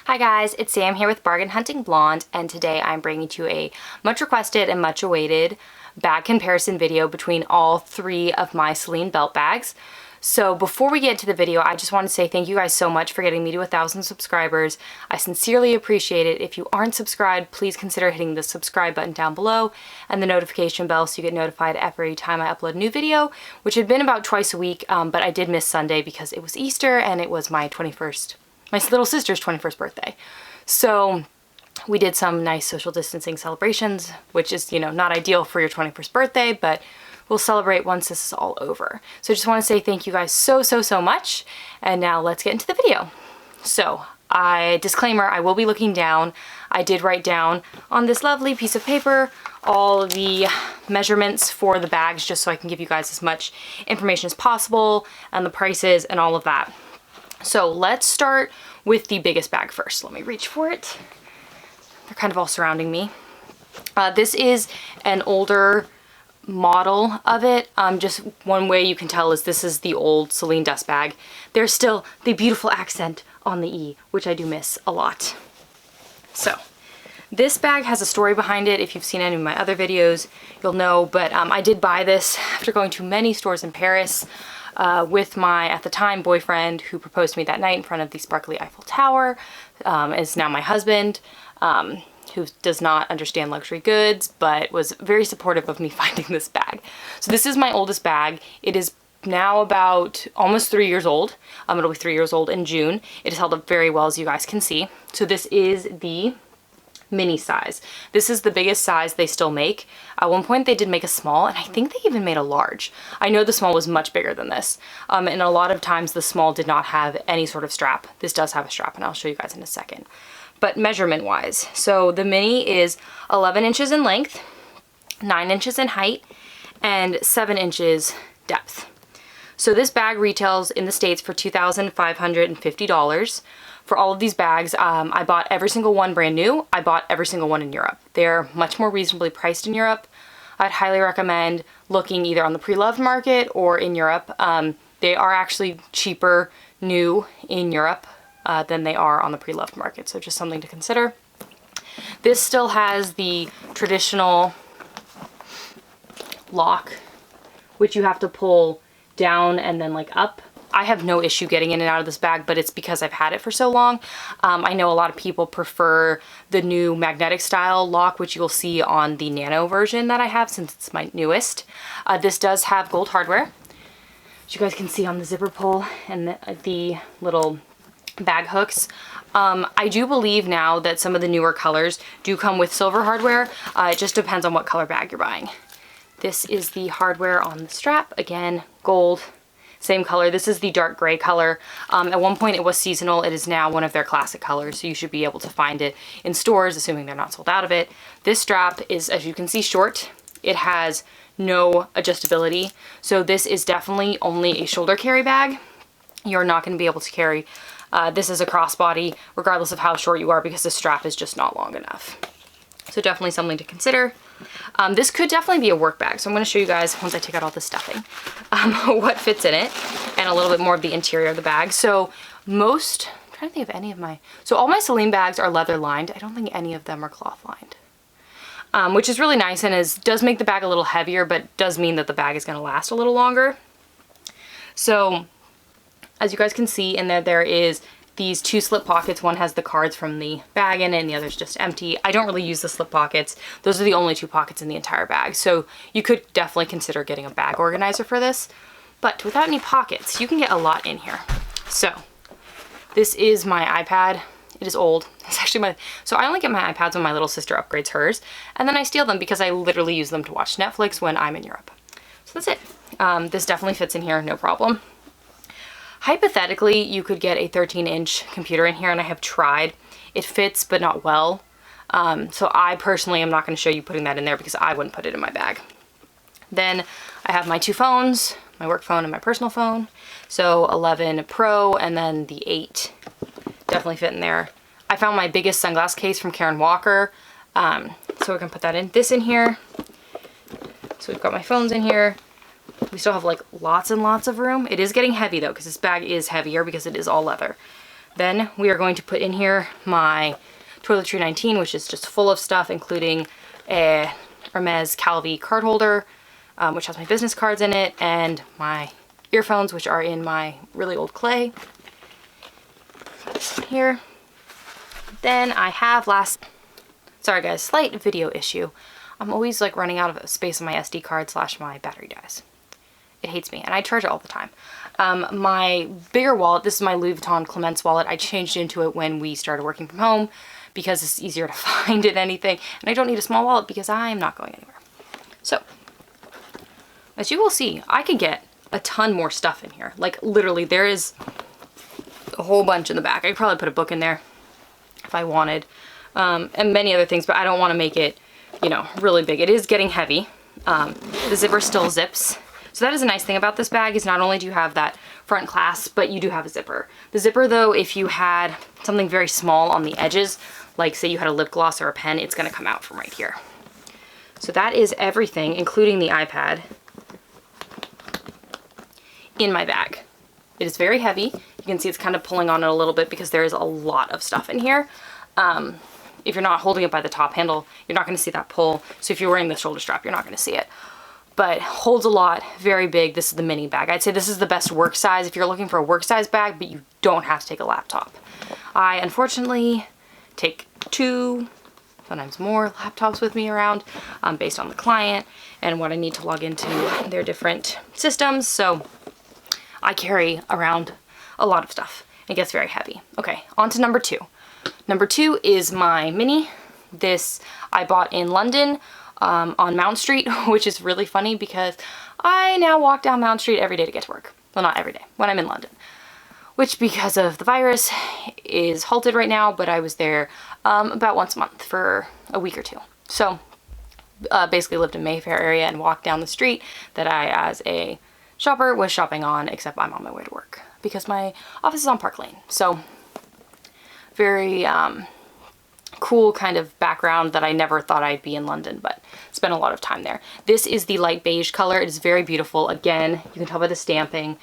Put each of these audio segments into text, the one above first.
Hi guys, it's Sam here with Bargain Hunting Blonde, and today I'm bringing you a much requested and much awaited bag comparison video between all three of my Celine belt bags. So before we get into the video, I just want to say thank you guys so much for getting me to 1,000 subscribers. I sincerely appreciate it. If you aren't subscribed, please consider hitting the subscribe button down below and the notification bell so you get notified every time I upload a new video, which had been about twice a week, but I did miss Sunday because it was Easter and it was my little sister's 21st birthday. So we did some nice social distancing celebrations, which is, not ideal for your 21st birthday, but we'll celebrate once this is all over. So I just want to say thank you guys so much. And now let's get into the video. So disclaimer, I will be looking down. I did write down on this lovely piece of paper all the measurements for the bags just so I can give you guys as much information as possible and the prices and all of that. So let's start with the biggest bag first. Let me reach for it. They're kind of all surrounding me. This is an older model of it. Just one way you can tell is this is the old Celine dust bag. There's still the beautiful accent on the E, which I do miss a lot. So this bag has a story behind it. If you've seen any of my other videos, you'll know, but I did buy this after going to many stores in Paris. With my, at the time, boyfriend who proposed to me that night in front of the sparkly Eiffel Tower, is now my husband, who does not understand luxury goods, but was very supportive of me finding this bag. So this is my oldest bag. It is now about almost 3 years old. It'll be 3 years old in June. It has held up very well, as you guys can see. So this is the mini size. This is the biggest size they still make. At one point they did make a small, and I think they even made a large. I know the small was much bigger than this. And a lot of times the small did not have any sort of strap. This does have a strap, and I'll show you guys in a second. But measurement wise, so the mini is 11 inches in length, 9 inches in height, and 7 inches depth. So this bag retails in the States for $2,550. For all of these bags, I bought every single one brand new. I bought every single one in Europe. They're much more reasonably priced in Europe. I'd highly recommend looking either on the Preloved market or in Europe. They are actually cheaper new in Europe than they are on the Preloved market, so just something to consider. This still has the traditional lock, which you have to pull down and then like up. I have no issue getting in and out of this bag, but it's because I've had it for so long. I know a lot of people prefer the new magnetic style lock, which you'll see on the Nano version that I have since it's my newest. This does have gold hardware, as you guys can see on the zipper pull and the little bag hooks. I do believe now that some of the newer colors do come with silver hardware. It just depends on what color bag you're buying. This is the hardware on the strap. Again, gold. Same color. This is the dark gray color. At one point it was seasonal. It is now one of their classic colors, so you should be able to find it in stores, assuming they're not sold out of it. This strap is, as you can see, short. It has no adjustability, so this is definitely only a shoulder carry bag. You're not going to be able to carry this as a crossbody, regardless of how short you are, because the strap is just not long enough. So definitely something to consider. This could definitely be a work bag, so I'm going to show you guys, once I take out all the stuffing, what fits in it, and a little bit more of the interior of the bag. So I'm trying to think of any of so all my Celine bags are leather lined. I don't think any of them are cloth lined, which is really nice and does make the bag a little heavier, but does mean that the bag is going to last a little longer. So as you guys can see in there is these two slip pockets. One has the cards from the bag in it and the other's just empty. I don't really use the slip pockets. Those are the only two pockets in the entire bag. So you could definitely consider getting a bag organizer for this, but without any pockets, you can get a lot in here. So this is my iPad. It is old. It's actually so I only get my iPads when my little sister upgrades hers, and then I steal them because I literally use them to watch Netflix when I'm in Europe. So that's it. This definitely fits in here, no problem. Hypothetically, you could get a 13-inch computer in here, and I have tried. It fits, but not well. So I personally am not going to show you putting that in there because I wouldn't put it in my bag. Then I have my two phones, my work phone and my personal phone. So 11 Pro and then the 8 definitely fit in there. I found my biggest sunglass case from Karen Walker, so we're going to put that in. This in here. So we've got my phones in here. We still have like lots and lots of room. It is getting heavy though, because this bag is heavier because it is all leather. Then we are going to put in here my Toiletry 19, which is just full of stuff, including a Hermes Calvi card holder, which has my business cards in it, and my earphones, which are in my really old clay. Put this in here. Then I have sorry guys, slight video issue. I'm always like running out of space on my SD card / my battery dies. It hates me, and I charge it all the time. My bigger wallet, this is my Louis Vuitton Clemence wallet. I changed into it when we started working from home because it's easier to find in anything. And I don't need a small wallet because I'm not going anywhere. So, as you will see, I could get a ton more stuff in here. Like literally, there is a whole bunch in the back. I could probably put a book in there if I wanted, and many other things, but I don't want to make it, you know, really big. It is getting heavy. The zipper still zips. So that is a nice thing about this bag, is not only do you have that front clasp, but you do have a zipper. The zipper though, if you had something very small on the edges, like say you had a lip gloss or a pen, it's gonna come out from right here. So that is everything, including the iPad, in my bag. It is very heavy. You can see it's kind of pulling on it a little bit because there is a lot of stuff in here. If you're not holding it by the top handle, you're not gonna see that pull. So if you're wearing the shoulder strap, you're not gonna see it. But holds a lot, very big. This is the mini bag. I'd say this is the best work size if you're looking for a work size bag, but you don't have to take a laptop. I unfortunately take 2, sometimes more laptops with me around, based on the client and what I need to log into their different systems. So I carry around a lot of stuff. It gets very heavy. Okay, on to number 2. Number 2 is my mini. This I bought in London, on Mount Street, which is really funny because I now walk down Mount Street every day to get to work. Well, not every day, when I'm in London, which because of the virus is halted right now, but I was there about once a month for a week or 2. So basically lived in Mayfair area and walked down the street that I, as a shopper, was shopping on, except I'm on my way to work because my office is on Park Lane. So very cool kind of background that I never thought I'd be in London, but spent a lot of time there. This is the light beige color. It is very beautiful. Again, you can tell by the stamping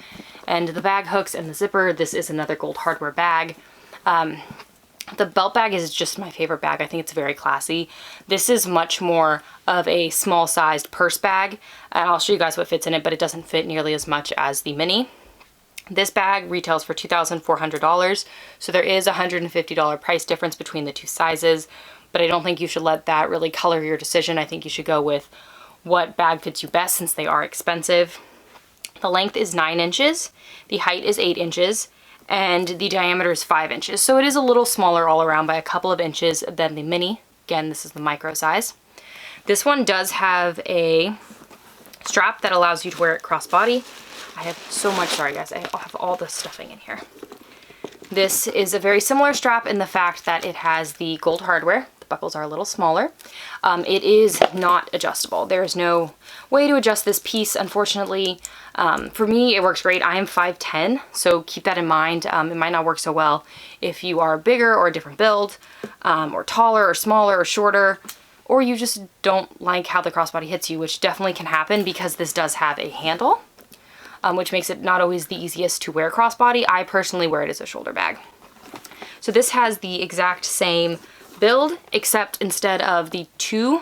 and the bag hooks and the zipper. This is another gold hardware bag. The belt bag is just my favorite bag. I think it's very classy. This is much more of a small sized purse bag, and I'll show you guys what fits in it, but it doesn't fit nearly as much as the mini. This bag retails for $2,400, so there is a $150 price difference between the 2 sizes, but I don't think you should let that really color your decision. I think you should go with what bag fits you best since they are expensive. The length is 9 inches, the height is 8 inches, and the diameter is 5 inches. So it is a little smaller all around by a couple of inches than the mini. Again, this is the micro size. This one does have a strap that allows you to wear it crossbody. I have so much, sorry guys, I have all the stuffing in here. This is a very similar strap in the fact that it has the gold hardware. The buckles are a little smaller. It is not adjustable. There is no way to adjust this piece, unfortunately. For me, it works great. I am 5'10", so keep that in mind. It might not work so well if you are bigger or a different build, or taller or smaller or shorter, or you just don't like how the crossbody hits you, which definitely can happen because this does have a handle. Which makes it not always the easiest to wear crossbody. I personally wear it as a shoulder bag. So this has the exact same build, except instead of the 2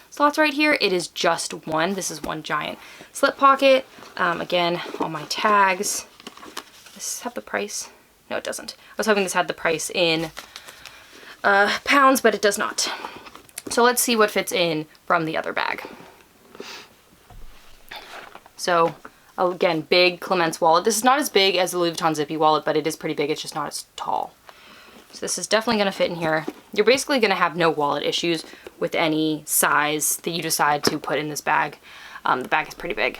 slots right here, it is just 1. This is one giant slip pocket. Again, all my tags. Does this have the price? No, it doesn't. I was hoping this had the price in pounds, but it does not. So let's see what fits in from the other bag. So, again, big Clemence wallet. This is not as big as the Louis Vuitton Zippy wallet, but it is pretty big. It's just not as tall. So this is definitely going to fit in here. You're basically going to have no wallet issues with any size that you decide to put in this bag. The bag is pretty big.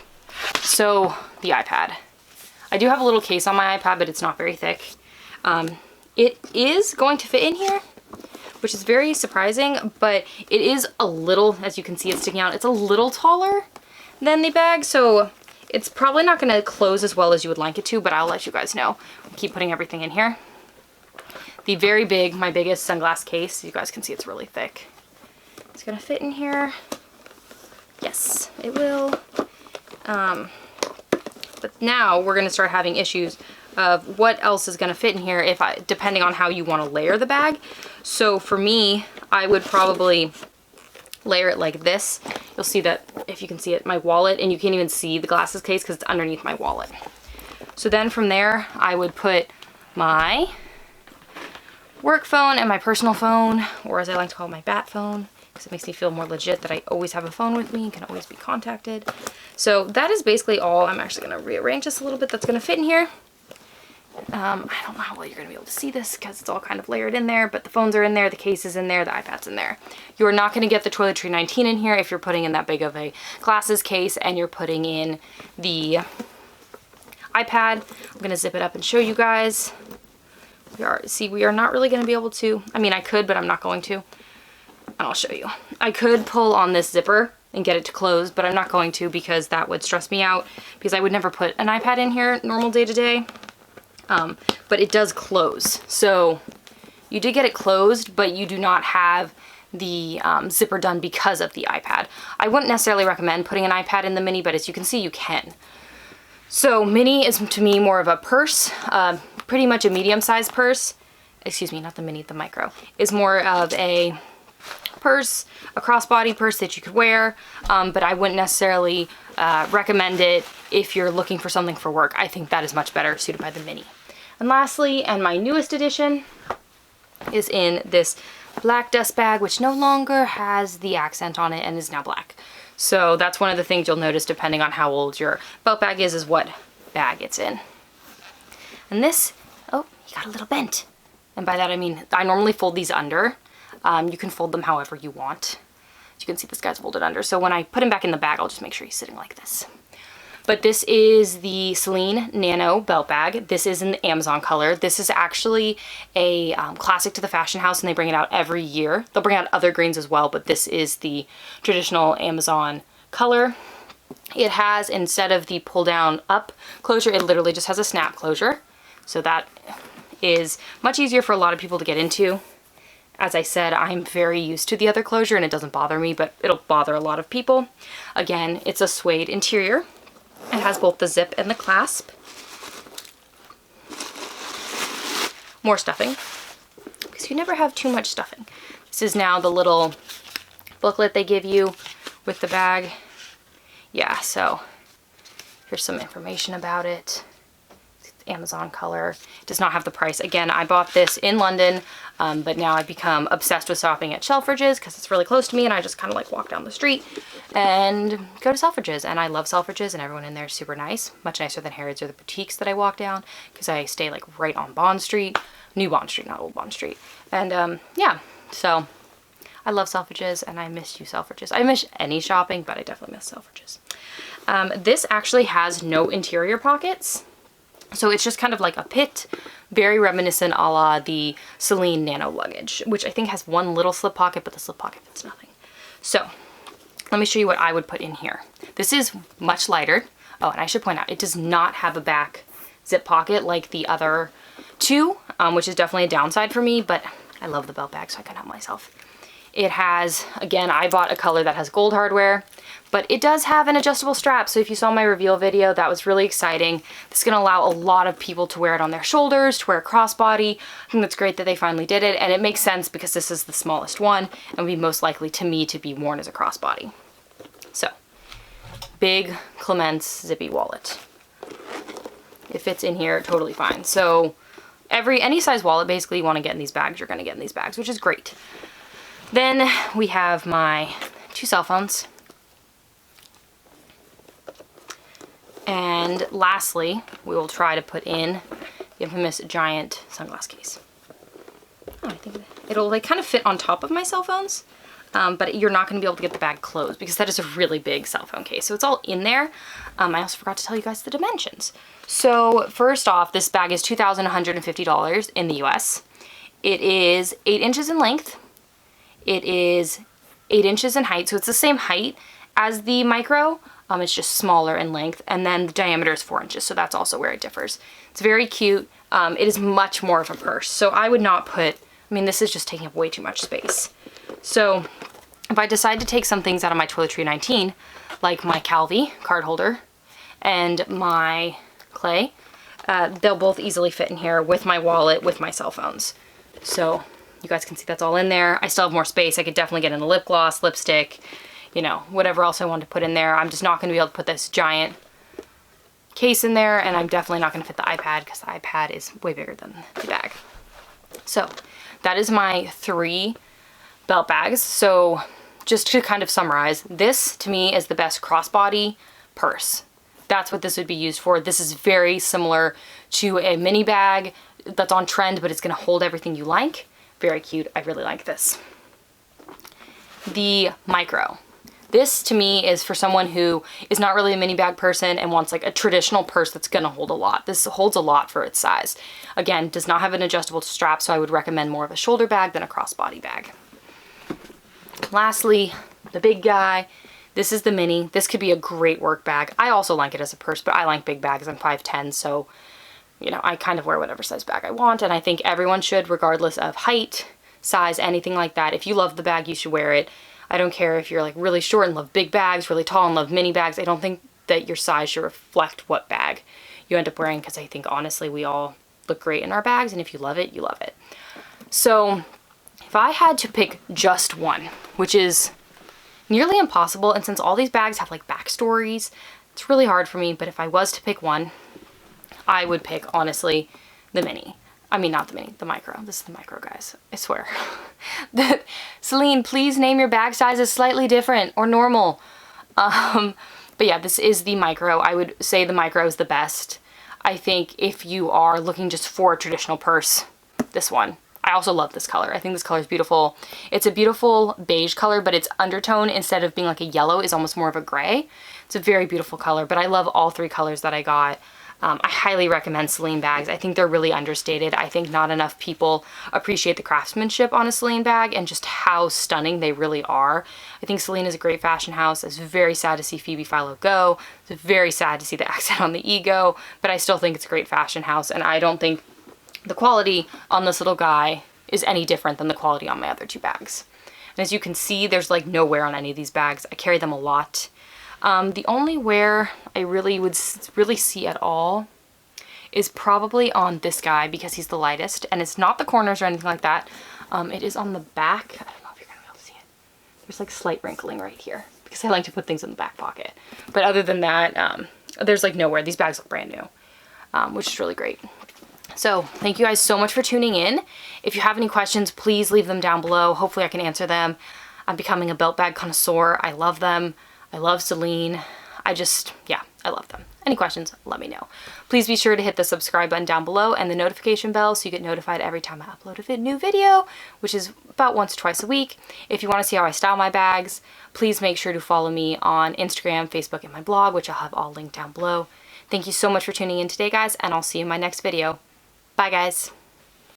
So the iPad. I do have a little case on my iPad, but it's not very thick. It is going to fit in here, which is very surprising, but it is a little, as you can see, it's sticking out. It's a little taller than the bag, so it's probably not going to close as well as you would like it to, but I'll let you guys know. Keep putting everything in here. The very big, my biggest sunglass case, you guys can see it's really thick. It's going to fit in here. Yes, it will. But now we're gonna start having issues of what else is gonna fit in here depending on how you wanna layer the bag. So for me, I would probably layer it like this. You'll see that, if you can see it, my wallet, and you can't even see the glasses case because it's underneath my wallet. So then from there, I would put my work phone and my personal phone, or as I like to call it, my bat phone, because it makes me feel more legit that I always have a phone with me and can always be contacted. So that is basically all. I'm actually gonna rearrange this a little bit that's gonna fit in here. I don't know how well you're gonna be able to see this because it's all kind of layered in there, but the phones are in there, the case is in there, the iPad's in there. You're not gonna get the Toiletry 19 in here if you're putting in that big of a glasses case and you're putting in the iPad. I'm gonna zip it up and show you guys. We are not really gonna be able to, I mean, I could, but I'm not going to. And I'll show you. I could pull on this zipper and get it to close, but I'm not going to because that would stress me out because I would never put an iPad in here normal day to day. But it does close. So you did get it closed, but you do not have the zipper done because of the iPad. I wouldn't necessarily recommend putting an iPad in the Mini, but as you can see, you can. So Mini is to me more of a purse, pretty much a medium-sized purse. Excuse me, not the Mini, the Micro. Is more of a purse, a crossbody purse that you could wear, but I wouldn't necessarily recommend it if you're looking for something for work. I think that is much better suited by the Mini. And lastly, and my newest addition, is in this black dust bag, which no longer has the accent on it and is now black. So that's one of the things you'll notice depending on how old your belt bag is what bag it's in. And this, oh, you got a little bent. And by that I mean, I normally fold these under. You can fold them however you want. As you can see, this guy's folded under. So when I put him back in the bag, I'll just make sure he's sitting like this. But this is the Celine Nano belt bag. This is in the Amazon color. This is actually a classic to the fashion house, and they bring it out every year. They'll bring out other greens as well, but this is the traditional Amazon color. It has, instead of the pull down up closure, it literally just has a snap closure. So that is much easier for a lot of people to get into. As I said, I'm very used to the other closure and it doesn't bother me, but it'll bother a lot of people. Again, it's a suede interior. It has both the zip and the clasp. More stuffing, because you never have too much stuffing. This is now the little booklet they give you with the bag. Yeah, so here's some information about it. Amazon color. It does not have the price. Again, I bought this in London, but now I've become obsessed with shopping at Selfridges because it's really close to me and I just kind of like walk down the street and go to Selfridges, and I love Selfridges and everyone in there is super nice, much nicer than Harrods or the boutiques that I walk down because I stay like right on Bond Street, New Bond Street, not Old Bond Street. And yeah, so I love Selfridges and I miss you, Selfridges. I miss any shopping, but I definitely miss Selfridges. This actually has no interior pockets. So it's just kind of like a pit, very reminiscent a la the Celine Nano luggage, which I think has one little slip pocket, but the slip pocket fits nothing. So let me show you what I would put in here. This is much lighter. Oh, and I should point out, it does not have a back zip pocket like the other two, which is definitely a downside for me, but I love the belt bag, so I couldn't help myself. It has, again, I bought a color that has gold hardware, but it does have an adjustable strap. So if you saw my reveal video, that was really exciting. This is gonna allow a lot of people to wear it on their shoulders, to wear a crossbody. I think that's great that they finally did it, and it makes sense because this is the smallest one and would be most likely to me to be worn as a crossbody. So, big Clements zippy wallet. It fits in here totally fine. So any size wallet basically you wanna get in these bags, you're gonna get in these bags, which is great. Then we have my 2 cell phones. And lastly, we will try to put in the infamous giant sunglass case. Oh, I think it'll like kind of fit on top of my cell phones, but you're not going to be able to get the bag closed because that is a really big cell phone case. So it's all in there. I also forgot to tell you guys the dimensions. So first off, this bag is $2,150 in the US. It is 8 inches in length. It is 8 inches in height, so it's the same height as the Micro. It's just smaller in length, and then the diameter is 4 inches, so that's also where it differs. It's very cute. It is much more of a purse, so I would not put, I mean, this is just taking up way too much space. So if I decide to take some things out of my Toiletry 19, like my Calvi card holder and my clay. They'll both easily fit in here with my wallet, with my cell phones. So you guys can see that's all in there. I still have more space. I could definitely get in a lip gloss, lipstick, you know, whatever else I want to put in there. I'm just not going to be able to put this giant case in there, and I'm definitely not going to fit the iPad because the iPad is way bigger than the bag. So that is my 3 belt bags. So just to kind of summarize, this to me is the best crossbody purse. That's what this would be used for. This is very similar to a mini bag that's on trend, but it's going to hold everything you like. Very cute. I really like this. The micro. This to me is for someone who is not really a mini bag person and wants like a traditional purse that's going to hold a lot. This holds a lot for its size. Again, does not have an adjustable strap, so I would recommend more of a shoulder bag than a crossbody bag. Lastly, the big guy. This is the mini. This could be a great work bag. I also like it as a purse, but I like big bags. I'm 5'10", so you know, I kind of wear whatever size bag I want, and I think everyone should, regardless of height, size, anything like that. If you love the bag, you should wear it. I don't care if you're like really short and love big bags, really tall and love mini bags. I don't think that your size should reflect what bag you end up wearing, because I think honestly we all look great in our bags, and if you love it, you love it. So if I had to pick just one, which is nearly impossible, and since all these bags have like backstories, it's really hard for me, but if I was to pick one, I would pick, honestly, the mini. I mean, not the mini, the micro. This is the micro, guys. I swear. Celine, please name your bag sizes slightly different or normal. But yeah, this is the micro. I would say the micro is the best. I think if you are looking just for a traditional purse, this one. I also love this color. I think this color is beautiful. It's a beautiful beige color, but its undertone, instead of being like a yellow, is almost more of a gray. It's a very beautiful color, but I love all 3 colors that I got. I highly recommend Celine bags. I think they're really understated. I think not enough people appreciate the craftsmanship on a Celine bag and just how stunning they really are. I think Celine is a great fashion house. It's very sad to see Phoebe Philo go. It's very sad to see the accent on the E go, but I still think it's a great fashion house, and I don't think the quality on this little guy is any different than the quality on my other 2 bags. And as you can see, there's like no wear on any of these bags. I carry them a lot. The only wear I really would see at all is probably on this guy, because he's the lightest, and it's not the corners or anything like that. It is on the back. I don't know if you're gonna be able to see it. There's like slight wrinkling right here because I like to put things in the back pocket. But other than that, there's like nowhere. These bags look brand new, which is really great. So thank you guys so much for tuning in. If you have any questions, please leave them down below. Hopefully I can answer them. I'm becoming a belt bag connoisseur. I love them. I love Celine. Yeah, I love them. Any questions, let me know. Please be sure to hit the subscribe button down below and the notification bell so you get notified every time I upload a new video, which is about once or twice a week. If you want to see how I style my bags, please make sure to follow me on Instagram, Facebook, and my blog, which I'll have all linked down below. Thank you so much for tuning in today, guys, and I'll see you in my next video. Bye, guys.